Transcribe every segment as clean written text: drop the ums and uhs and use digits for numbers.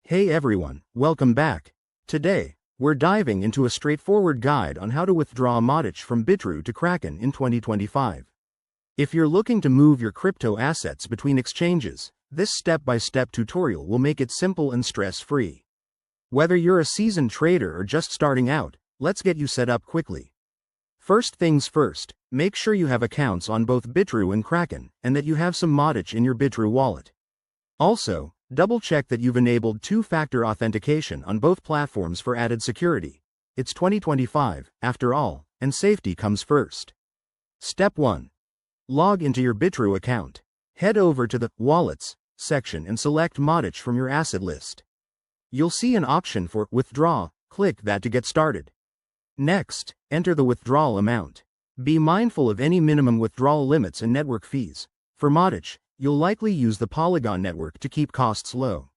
Hey everyone, welcome back. Today, we're diving into a straightforward guide on how to withdraw Matic from Bitrue to Kraken in 2025. If you're looking to move your crypto assets between exchanges, this step-by-step tutorial will make it simple and stress-free. Whether you're a seasoned trader or just starting out, let's get you set up quickly. First things first, make sure you have accounts on both Bitrue and Kraken, and that you have some Matic in your Bitrue wallet. Also, double-check that you've enabled two-factor authentication on both platforms for added security. It's 2025, after all, and safety comes first. Step 1. Log into your Bitrue account. Head over to the Wallets section and select Matic from your asset list. You'll see an option for Withdraw. Click that to get started. Next, enter the withdrawal amount. Be mindful of any minimum withdrawal limits and network fees. For Matic, you'll likely use the Polygon network to keep costs low.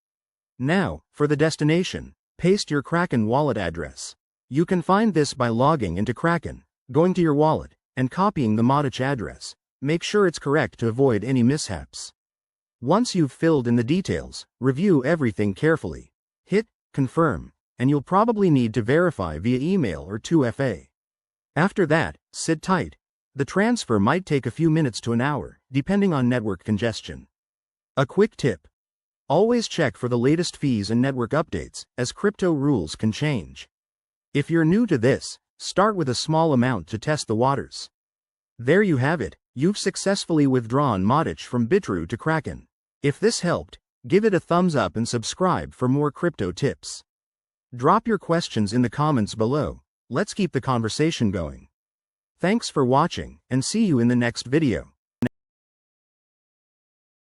Now, for the destination, paste your Kraken wallet address. You can find this by logging into Kraken, going to your wallet, and copying the Matic address. Make sure it's correct to avoid any mishaps. Once you've filled in the details, review everything carefully. Hit Confirm, and you'll probably need to verify via email or 2FA. After that, sit tight. The transfer might take a few minutes to an hour, depending on network congestion. A quick tip: always check for the latest fees and network updates, as crypto rules can change. If you're new to this, start with a small amount to test the waters. There you have it, you've successfully withdrawn Matic from Bitrue to Kraken. If this helped, give it a thumbs up and subscribe for more crypto tips. Drop your questions in the comments below. Let's keep the conversation going. Thanks for watching, and see you in the next video.